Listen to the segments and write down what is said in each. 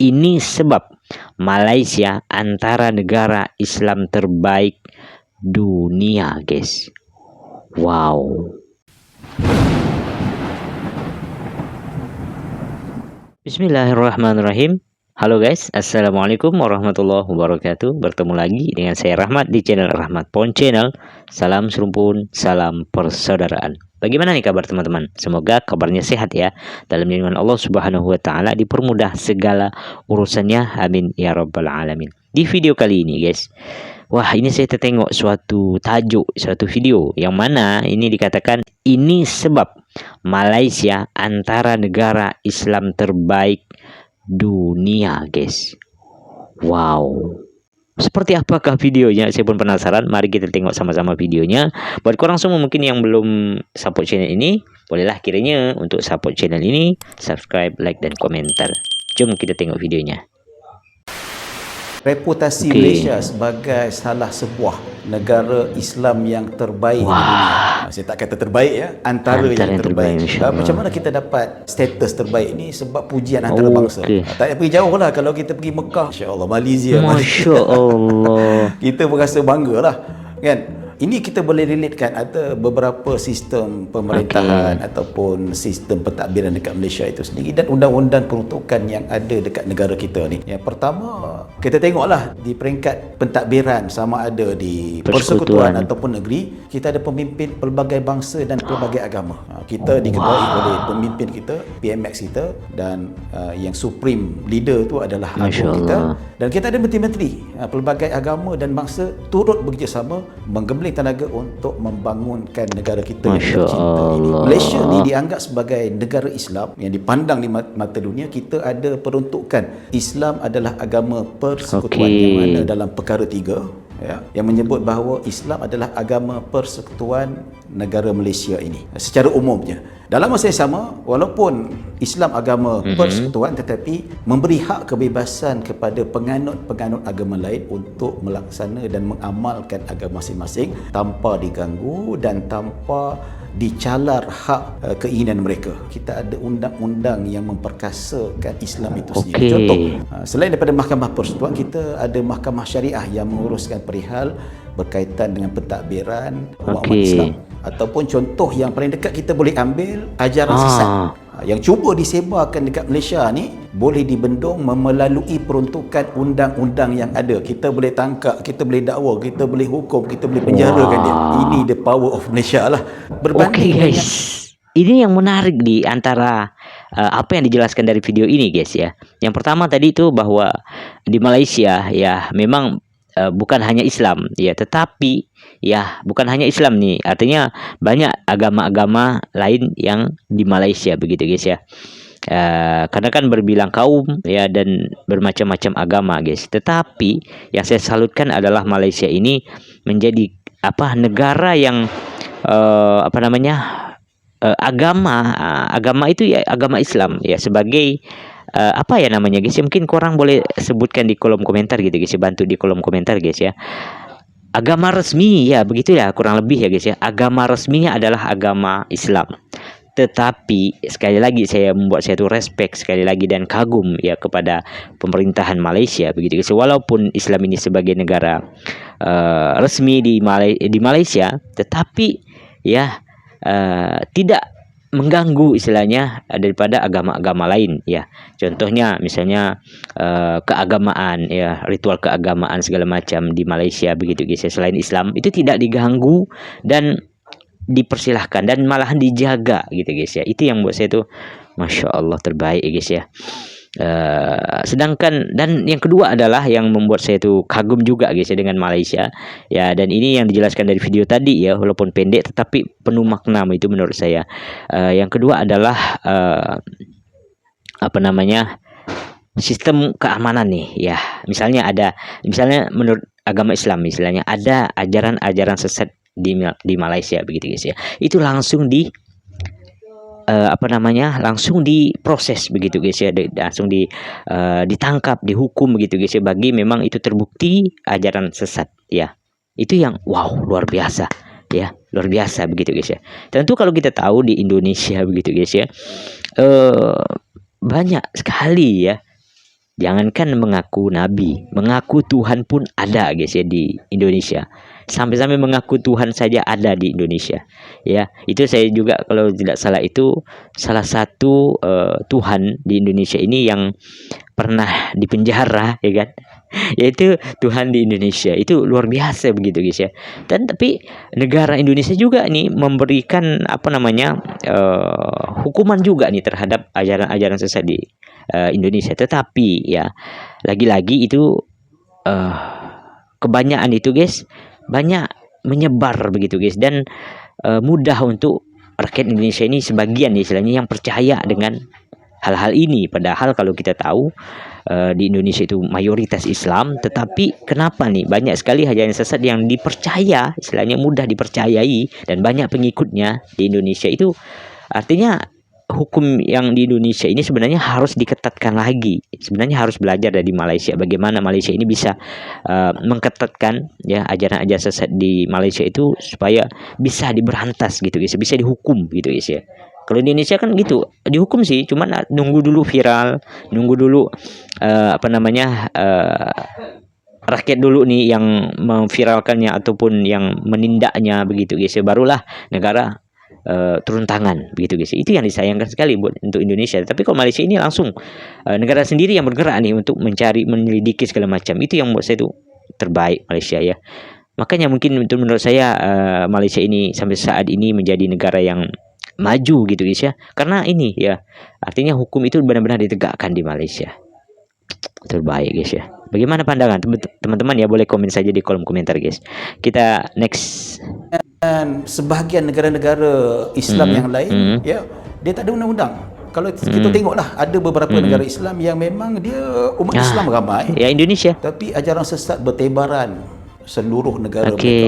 Ini sebab Malaysia antara negara Islam terbaik dunia, guys. Wow. Bismillahirrahmanirrahim. Halo guys, assalamualaikum warahmatullahi wabarakatuh. Bertemu lagi dengan saya Rahmat di channel Rahmat Pon Channel. Salam serumpun, salam persaudaraan. Bagaimana nih kabar teman-teman? Semoga kabarnya sehat ya. Dalam lindungan Allah Subhanahu wa taala dipermudah segala urusannya. Amin ya rabbal alamin. Di video kali ini guys, wah ini saya tertengok suatu tajuk, suatu video yang mana ini dikatakan ini sebab Malaysia antara negara Islam terbaik dunia, guys. Wow. Seperti apakah videonya? Saya pun penasaran. Mari kita tengok sama-sama videonya. Buat korang semua mungkin yang belum support channel ini, bolehlah kiranya untuk support channel ini, subscribe, like, dan komentar. Jom kita tengok videonya. Reputasi Malaysia sebagai salah sebuah negara Islam yang terbaik di dunia. Saya tak kata terbaik ya, antara yang terbaik. Macam mana kita dapat status terbaik ni? Sebab pujian antarabangsa. Tak payah pergi jauh lah. Kalau kita pergi Mekah, Masya Allah, Malaysia, Masya Allah, kita berasa bangga lah kan. Ini kita boleh relatekan ada beberapa sistem pemerintahan ataupun sistem pentadbiran dekat Malaysia itu sendiri dan undang-undang peruntukan yang ada dekat negara kita ni. Yang pertama, kita tengoklah di peringkat pentadbiran sama ada di persekutuan ataupun negeri, kita ada pemimpin pelbagai bangsa dan pelbagai agama. Kita diketuai oleh pemimpin kita, PMX kita, dan yang supreme leader tu adalah agung kita. Dan kita ada menteri-menteri pelbagai agama dan bangsa turut bekerjasama menggembling tenaga untuk membangunkan negara kita yang tercinta ini. Malaysia ni dianggap sebagai negara Islam yang dipandang di mata dunia. Kita ada peruntukan Islam adalah agama persekutuan yang mana dalam perkara 3 ya, yang menyebut bahawa Islam adalah agama persekutuan negara Malaysia ini secara umumnya. Dalam masa yang sama, walaupun Islam agama persekutuan, tetapi memberi hak kebebasan kepada penganut-penganut agama lain untuk melaksana dan mengamalkan agama masing-masing tanpa diganggu dan tanpa dicalar hak keinginan mereka. Kita ada undang-undang yang memperkasakan Islam itu sendiri. Contoh, selain daripada mahkamah persekutuan, kita ada mahkamah syariah yang menguruskan perihal berkaitan dengan pentadbiran umat Islam. Ataupun contoh yang paling dekat kita boleh ambil ajaran sesat yang cuba disebarkan dekat Malaysia ni boleh dibendung melalui peruntukan undang-undang yang ada. Kita boleh tangkap, kita boleh dakwa, kita boleh hukum, kita boleh penjarakan dia. Ini the power of Malaysia lah. Berbanding guys, ini yang menarik di antara apa yang dijelaskan dari video ini guys ya. Yang pertama tadi itu bahwa di Malaysia ya memang bukan hanya Islam ya, tetapi ya bukan hanya Islam nih, artinya banyak agama-agama lain yang di Malaysia begitu guys ya. Karena kan berbilang kaum ya dan bermacam-macam agama guys. Tetapi yang saya salutkan adalah Malaysia ini menjadi negara yang agama itu ya agama Islam ya sebagai apa ya namanya guys ya, mungkin korang boleh sebutkan di kolom komentar gitu guys ya, bantu di kolom komentar guys ya. Agama resmi ya begitu ya kurang lebih ya guys ya. Agama resminya adalah agama Islam. Tetapi sekali lagi saya membuat saya respect sekali lagi dan kagum ya kepada pemerintahan Malaysia begitu guys. Walaupun Islam ini sebagai negara resmi di Malaysia, tetapi ya tidak mengganggu istilahnya daripada agama-agama lain ya. Contohnya misalnya keagamaan ya, ritual keagamaan segala macam di Malaysia begitu guys ya, selain Islam itu tidak diganggu dan dipersilahkan dan malahan dijaga gitu guys ya. Itu yang buat saya tuh Masya Allah terbaik guys ya. Sedangkan dan yang kedua adalah yang membuat saya tuh kagum juga guys ya dengan Malaysia ya, dan ini yang dijelaskan dari video tadi ya, walaupun pendek tetapi penuh makna itu menurut saya. Yang kedua adalah sistem keamanan nih ya. Misalnya menurut agama Islam misalnya ada ajaran-ajaran sesat di Malaysia begitu guys ya, itu langsung langsung diproses begitu guys ya, langsung ditangkap, dihukum begitu guys ya, bagi memang itu terbukti ajaran sesat ya. Itu yang wow, luar biasa ya, luar biasa begitu guys ya. Tentu kalau kita tahu di Indonesia begitu guys ya, banyak sekali ya Jangankan mengaku nabi, mengaku Tuhan pun ada guys ya di Indonesia. Sampai-sampai mengaku Tuhan saja ada di Indonesia. Ya, itu saya juga kalau tidak salah itu salah satu Tuhan di Indonesia ini yang pernah dipenjara ya kan. Yaitu Tuhan di Indonesia. Itu luar biasa begitu guys ya. Dan tapi negara Indonesia juga nih memberikan apa namanya hukuman juga nih terhadap ajaran-ajaran sesat di Indonesia. Tetapi ya lagi-lagi itu kebanyakan itu guys banyak menyebar begitu guys, dan mudah untuk rakyat Indonesia ini sebagian istilahnya yang percaya dengan hal-hal ini. Padahal kalau kita tahu di Indonesia itu mayoritas Islam, tetapi kenapa nih banyak sekali ajaran sesat yang dipercaya, istilahnya mudah dipercayai dan banyak pengikutnya di Indonesia. Itu artinya hukum yang di Indonesia ini sebenarnya harus diketatkan lagi. Sebenarnya harus belajar dari Malaysia, bagaimana Malaysia ini bisa mengketatkan ya ajaran-ajaran sesat di Malaysia itu supaya bisa diberantas gitu guys, bisa dihukum gitu guys ya. Kalau di Indonesia kan gitu, dihukum sih, cuman nunggu dulu viral, nunggu dulu rakyat dulu nih yang memviralkannya ataupun yang menindaknya begitu guys ya, barulah negara turun tangan begitu guys. Itu yang disayangkan sekali buat untuk Indonesia. Tapi kalau Malaysia ini langsung negara sendiri yang bergerak nih untuk mencari, menyelidiki segala macam. Itu yang buat saya tuh terbaik Malaysia ya. Makanya mungkin menurut saya Malaysia ini sampai saat ini menjadi negara yang maju gitu guys ya. Karena ini ya artinya hukum itu benar-benar ditegakkan di Malaysia. Terbaik guys ya. Bagaimana pandangan teman-teman ya, boleh komen saja di kolom komentar guys. Kita next. Dan sebahagian negara-negara Islam yang lain ya, dia tak ada undang-undang. Kalau kita tengoklah, ada beberapa negara Islam yang memang dia umat Islam ramai ya, Indonesia, tapi ajaran sesat bertebaran seluruh negara mereka.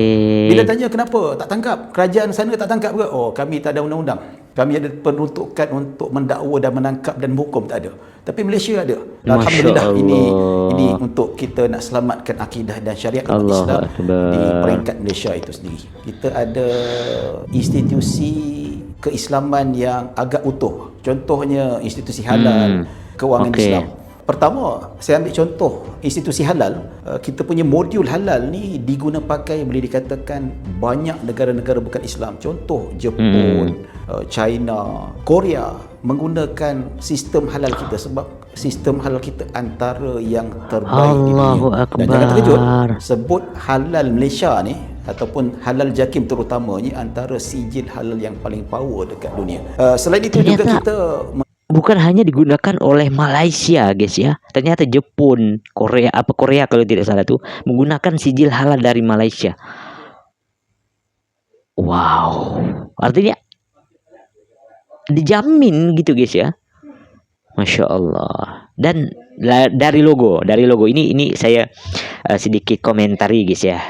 Bila tanya kenapa tak tangkap, kerajaan sana tak tangkap ke? Oh, kami tak ada undang-undang. Kami ada peruntukan untuk mendakwa dan menangkap dan menghukum, tak ada. Tapi Malaysia ada. Alhamdulillah, ini untuk kita nak selamatkan akidah dan syariat umat Islam di peringkat Malaysia itu sendiri. Kita ada institusi keislaman yang agak utuh. Contohnya institusi halal, kewangan Islam. Pertama, saya ambil contoh institusi halal. Kita punya modul halal ni diguna pakai, boleh dikatakan banyak negara-negara bukan Islam. Contoh Jepun, China, Korea menggunakan sistem halal kita, sebab sistem halal kita antara yang terbaik di dunia. Dan jangan terkejut, sebut halal Malaysia ni ataupun halal JAKIM terutamanya antara sijil halal yang paling power dekat dunia. Selain itu juga kita bukan hanya digunakan oleh Malaysia guys ya, ternyata Jepun, Korea kalau tidak salah tuh menggunakan sijil halal dari Malaysia. Wow, artinya dijamin gitu guys ya. Masya Allah. Dan dari logo ini saya sedikit komentari guys ya.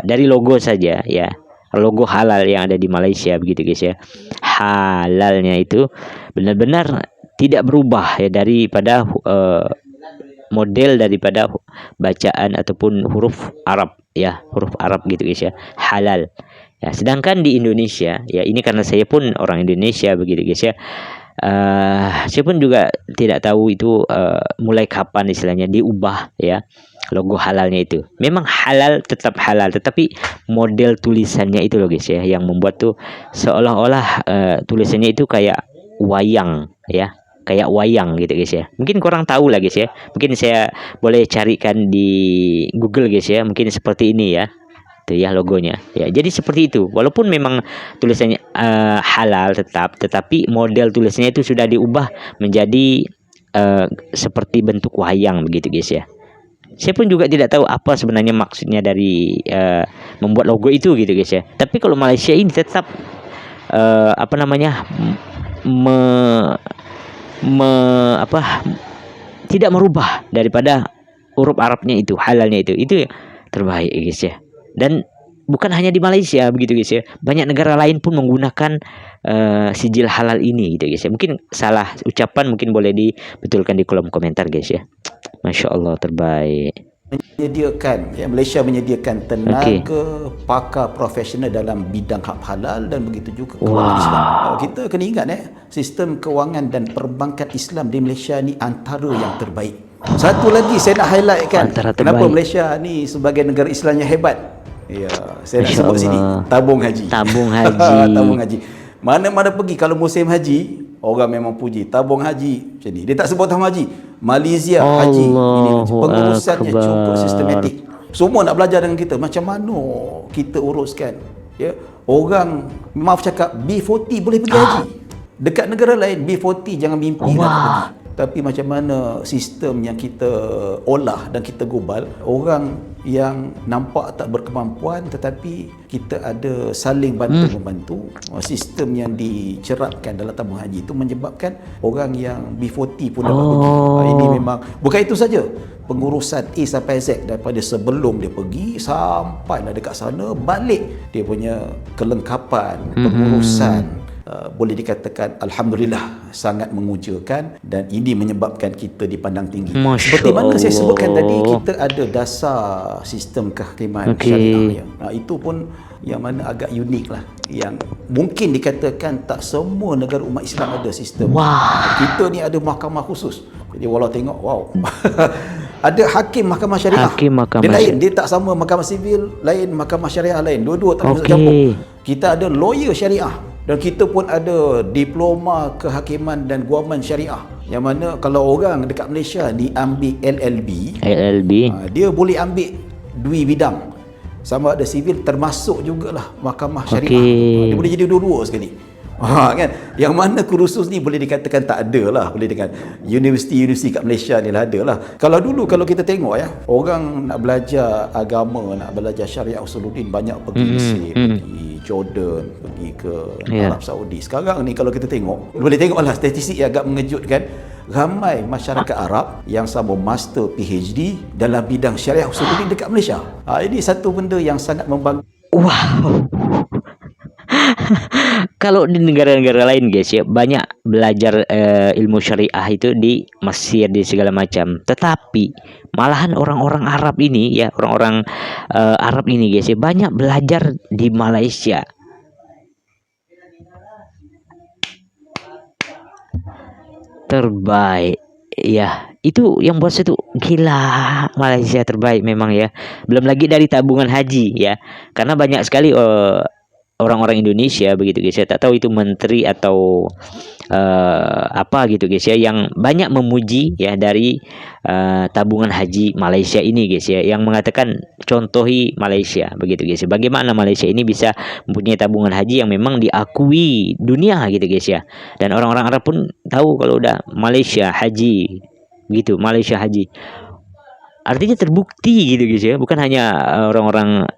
Dari logo saja ya, logo halal yang ada di Malaysia begitu guys ya. Halalnya itu benar-benar tidak berubah ya daripada model daripada bacaan ataupun huruf Arab ya, huruf Arab gitu guys ya, halal ya. Sedangkan di Indonesia ya, ini karena saya pun orang Indonesia begitu guys ya, saya pun juga tidak tahu itu mulai kapan istilahnya diubah ya logo halalnya itu. Memang halal tetap halal, tetapi model tulisannya itu loh guys ya yang membuat tuh seolah-olah tulisannya itu kayak wayang ya, kayak wayang gitu guys ya. Mungkin kurang tahu lah guys ya, mungkin saya boleh carikan di Google guys ya, mungkin seperti ini ya, itu ya logonya ya. Jadi seperti itu, walaupun memang tulisannya halal tetapi model tulisannya itu sudah diubah menjadi seperti bentuk wayang begitu guys ya. Saya pun juga tidak tahu apa sebenarnya maksudnya dari membuat logo itu gitu guys ya. Tapi kalau Malaysia ini tetap tidak merubah daripada huruf Arabnya itu, halalnya itu terbaik guys ya. Dan bukan hanya di Malaysia begitu guys ya, banyak negara lain pun menggunakan sijil halal ini gitu guys ya. Mungkin salah ucapan, mungkin boleh dibetulkan di kolom komentar guys ya. Masya Allah, terbaik. Malaysia menyediakan tenaga pakar profesional dalam bidang hak halal dan begitu juga kewangan Islam. Kita kena ingat sistem kewangan dan perbankan Islam di Malaysia ni antara yang terbaik. Satu lagi saya nak highlight kan, Antara kenapa terbaik. Malaysia ni sebagai negara Islam yang hebat. Ya, saya nak Masya sebut sini, Allah. tabung haji. Tabung haji. Tabung haji. Mana-mana pergi kalau musim haji, orang memang puji tabung haji macam ni. Dia tak sebut tabung haji, Malaysia haji. Ini Allahu pengurusannya Akbar. cukup sistematik. Semua nak belajar dengan kita macam mana kita uruskan. Ya, orang maaf cakap B40 boleh pergi haji. Dekat negara lain B40 jangan mimpi nak pergi. Tapi macam mana sistem yang kita olah dan kita gubal, orang yang nampak tak berkemampuan tetapi kita ada saling bantu-membantu. Sistem yang dicerapkan dalam tabung haji itu menyebabkan orang yang B40 pun dapat pergi. Ini memang bukan itu saja. Pengurusan A sampai Z daripada sebelum dia pergi sampai lah dekat sana, balik dia punya kelengkapan pengurusan boleh dikatakan alhamdulillah sangat mengujakan, dan ini menyebabkan kita dipandang tinggi. Masya Seperti mana saya sebutkan Allah. tadi, kita ada dasar sistem kehakiman syariah. Itu pun yang mana agak unik lah, yang mungkin dikatakan tak semua negara umat Islam ada sistem. Kita ni ada mahkamah khusus. Jadi walau tengok, wow. Ada hakim mahkamah syariah. Hakim mahkamah Dia lain, dia tak sama mahkamah sivil lain, mahkamah syariah lain. Dua-dua tak bisa campur. Kita ada lawyer syariah, dan kita pun ada diploma kehakiman dan guaman syariah. Yang mana kalau orang dekat Malaysia ni ambil LLB, dia boleh ambil dua bidang. Sama ada sivil, termasuk jugalah mahkamah syariah. Dia boleh jadi dua-dua sekali. Kan? Yang mana kursus ni boleh dikatakan tak ada lah, boleh dengan universiti-universiti kat Malaysia ni lah ada lah. Kalau dulu kalau kita tengok ya, orang nak belajar agama, nak belajar syariah usuluddin banyak pergi Mesir, pergi Jordan, pergi ke Arab Saudi. Sekarang ni kalau kita tengok, boleh tengoklah statistik yang agak mengejutkan, ramai masyarakat Arab yang sama master PhD dalam bidang syariah usuluddin dekat Malaysia. Ini satu benda yang sangat membanggakan. Wow. Kalau di negara-negara lain guys ya, banyak belajar ilmu syariah itu di Mesir, di segala macam. Tetapi malahan orang-orang Arab ini ya, orang-orang Arab ini guys ya, banyak belajar di Malaysia. Terbaik ya, itu yang buat saya tuh gila, Malaysia terbaik memang ya. Belum lagi dari tabungan haji ya, karena banyak sekali orang-orang Indonesia begitu guys ya, tak tahu itu menteri atau apa gitu guys ya, yang banyak memuji ya dari tabungan haji Malaysia ini guys ya, yang mengatakan contohi Malaysia begitu guys ya, bagaimana Malaysia ini bisa mempunyai tabungan haji yang memang diakui dunia gitu guys ya, dan orang-orang Arab pun tahu kalau udah Malaysia haji gitu, Malaysia haji artinya terbukti gitu guys ya, bukan hanya orang-orang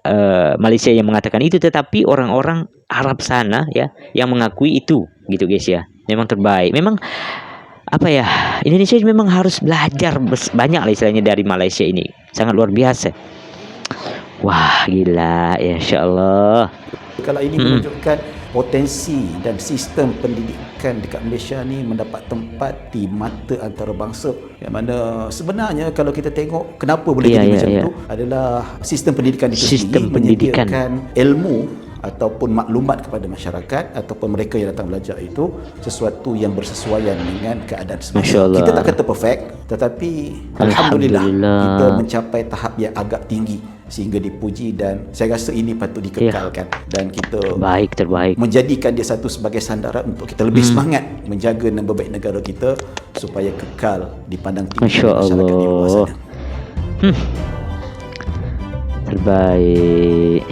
Malaysia yang mengatakan itu, tetapi orang-orang Arab sana ya yang mengakui itu gitu guys ya. Memang terbaik. Memang apa ya, Indonesia memang harus belajar banyak lah istilahnya dari Malaysia ini. Sangat luar biasa. Wah gila ya, Insya Allah. Kalau ini menunjukkan potensi dan sistem pendidikan dekat Malaysia ni mendapat tempat di mata antarabangsa, yang mana sebenarnya kalau kita tengok kenapa boleh jadi macam tu adalah sistem pendidikan itu sendiri menyediakan ilmu ataupun maklumat kepada masyarakat ataupun mereka yang datang belajar itu sesuatu yang bersesuaian dengan keadaan semasa. Kita tak kata perfect, tetapi alhamdulillah kita mencapai tahap yang agak tinggi sehingga dipuji, dan saya rasa ini patut dikekalkan dan kita terbaik menjadikan dia satu sebagai sandaran untuk kita lebih semangat menjaga nama baik negara kita supaya kekal dipandang tinggi masyarakat di luar sana. Terbaik.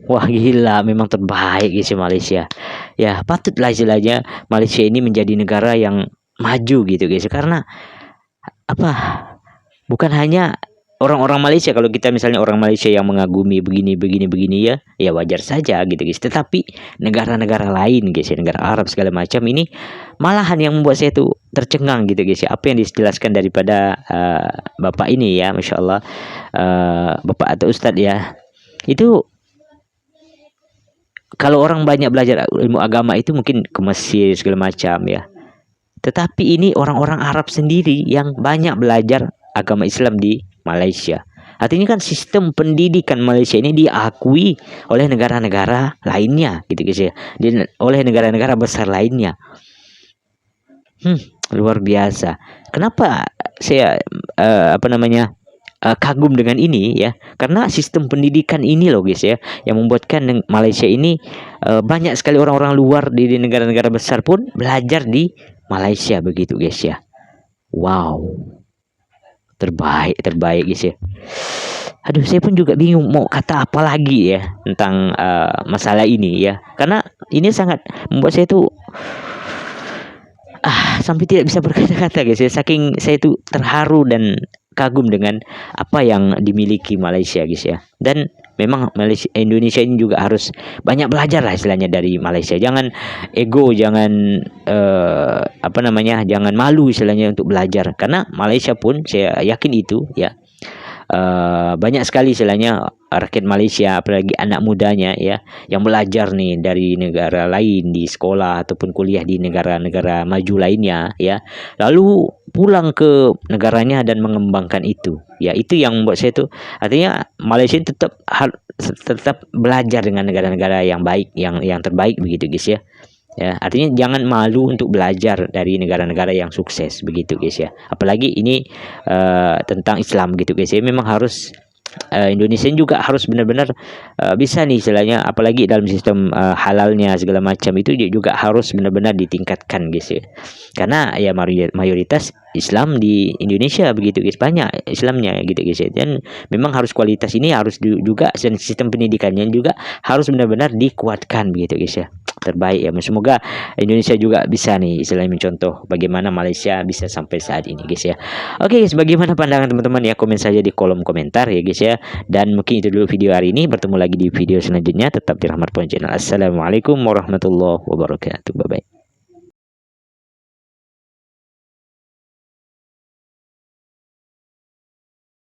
Wah gila, memang terbaik guys Malaysia. Ya patutlah istilahnya Malaysia ini menjadi negara yang maju gitu guys, karena apa? Bukan hanya orang-orang Malaysia, kalau kita misalnya orang Malaysia yang mengagumi begini ya, ya wajar saja gitu guys. Tetapi negara-negara lain guys ya, negara Arab segala macam ini malahan yang membuat saya tuh tercengang gitu guys ya. Apa yang dijelaskan daripada Bapak ini ya, Masya Allah, Bapak atau Ustadz ya, itu kalau orang banyak belajar ilmu agama itu mungkin ke Mesir segala macam ya. Tetapi ini orang-orang Arab sendiri yang banyak belajar agama Islam di Malaysia. Artinya kan sistem pendidikan Malaysia ini diakui oleh negara-negara lainnya gitu guys ya. Oleh negara-negara besar lainnya. luar biasa. Kenapa saya kagum dengan ini ya? Karena sistem pendidikan ini loh guys ya, yang membuatkan Malaysia ini banyak sekali orang-orang luar di negara-negara besar pun belajar di Malaysia begitu guys ya. Wow, terbaik guys ya. Aduh, saya pun juga bingung mau kata apa lagi ya tentang masalah ini ya, karena ini sangat membuat saya tuh sampai tidak bisa berkata-kata guys ya, saking saya tuh terharu dan kagum dengan apa yang dimiliki Malaysia guys ya. Dan memang Indonesia ini juga harus banyak belajar lah istilahnya dari Malaysia. Jangan ego, jangan jangan malu istilahnya untuk belajar, karena Malaysia pun saya yakin itu ya, banyak sekali istilahnya rakyat Malaysia, apalagi anak mudanya ya, yang belajar nih dari negara lain di sekolah ataupun kuliah di negara-negara maju lainnya ya, lalu pulang ke negaranya dan mengembangkan itu ya. Itu yang membuat saya tuh, artinya Malaysia tetap belajar dengan negara-negara yang baik, yang terbaik begitu guys ya. Ya, artinya jangan malu untuk belajar dari negara-negara yang sukses begitu guys ya. Apalagi ini tentang Islam gitu guys ya. Memang harus Indonesia juga harus benar-benar bisa nih istilahnya, apalagi dalam sistem halalnya segala macam itu juga harus benar-benar ditingkatkan guys ya. Karena ya mayoritas Islam di Indonesia begitu guys, banyak Islamnya gitu guys ya. Dan memang harus kualitas ini harus juga, dan sistem pendidikannya juga harus benar-benar dikuatkan begitu guys ya. Terbaik ya, semoga Indonesia juga bisa nih istilahnya mencontoh bagaimana Malaysia bisa sampai saat ini guys ya. Oke guys, bagaimana pandangan teman-teman ya, komen saja di kolom komentar ya guys ya. Dan mungkin itu dulu video hari ini, bertemu lagi di video selanjutnya, tetap di Rahmat Point Channel. Assalamualaikum warahmatullahi wabarakatuh, bye bye.